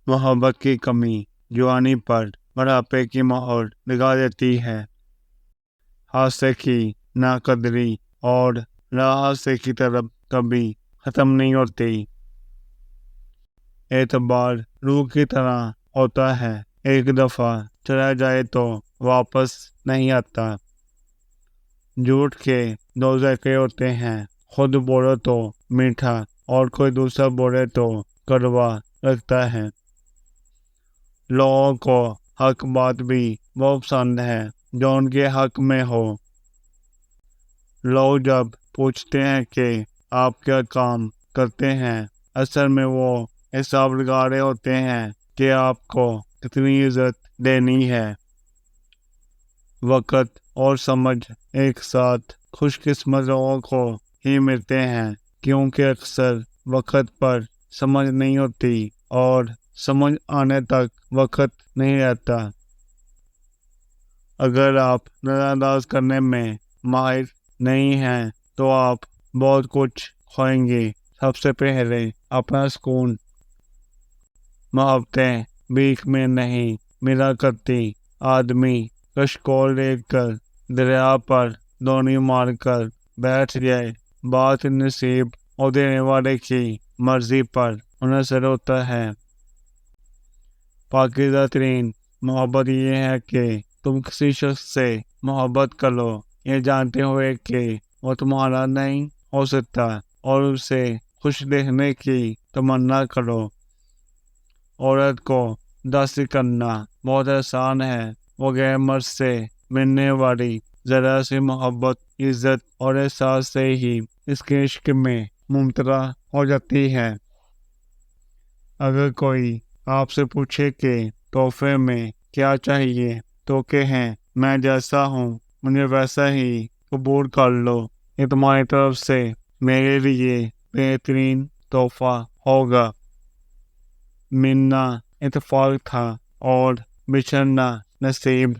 محبت کی کمی جوانی پر بڑھاپے کی مہر لگا دیتی ہے۔ حادثے کی ناقدری اور حادثے کی طرف کبھی ختم نہیں ہوتی۔ اعتبار روح کی طرح ہوتا ہے، ایک دفعہ چلا جائے تو واپس نہیں آتا۔ جھوٹ کے دو ذائقے ہوتے ہیں، خود بولو تو میٹھا اور کوئی دوسرا بولے تو کڑوا لگتا ہے۔ لوگوں کو حق بات بھی وہ پسند ہے جو ان کے حق میں ہو۔ لوگ جب پوچھتے ہیں کہ آپ کیا کام کرتے ہیں، اصل میں وہ حساب لگا رہے ہوتے ہیں کہ آپ کو کتنی عزت دینی ہے۔ وقت اور سمجھ ایک ساتھ خوش قسمت لوگوں کو ہی ملتے ہیں، کیونکہ اکثر وقت پر سمجھ نہیں ہوتی اور سمجھ آنے تک وقت نہیں رہتا۔ اگر آپ نظر انداز کرنے میں ماہر نہیں ہیں تو آپ بہت کچھ کھوئیں گے۔ سب سے پہلے اپنا سکون۔ محبتیں بھیک میں نہیں ملا کرتی۔ آدمی کشکول دیکھ کر دریا پر دونی مار کر بیٹھ جائے، بات نصیب اور دینے والے کی مرضی پر منحصر ہوتا ہے۔ پاکیزہ ترین محبت یہ ہے کہ تم کسی شخص سے محبت کرو یہ جانتے ہوئے کہ وہ تمہارا نہیں ہو سکتا، اور اسے خوش دیکھنے کی تمنا کرو۔ عورت کو داسی کرنا بہت آسان ہے، وہ غیر مرد سے ملنے والی ذرا سی محبت، عزت اور احساس سے ہی اس کے عشق میں ممتلا ہو جاتی ہے۔ اگر کوئی آپ سے پوچھے کہ تحفے میں کیا چاہیے تو کہیں میں جیسا ہوں مجھے ویسا ہی قبول کر لو، یہ تمہاری طرف سے میرے لیے بہترین تحفہ ہوگا۔ ملنا اتفاق تھا اور بچھڑنا نصیب۔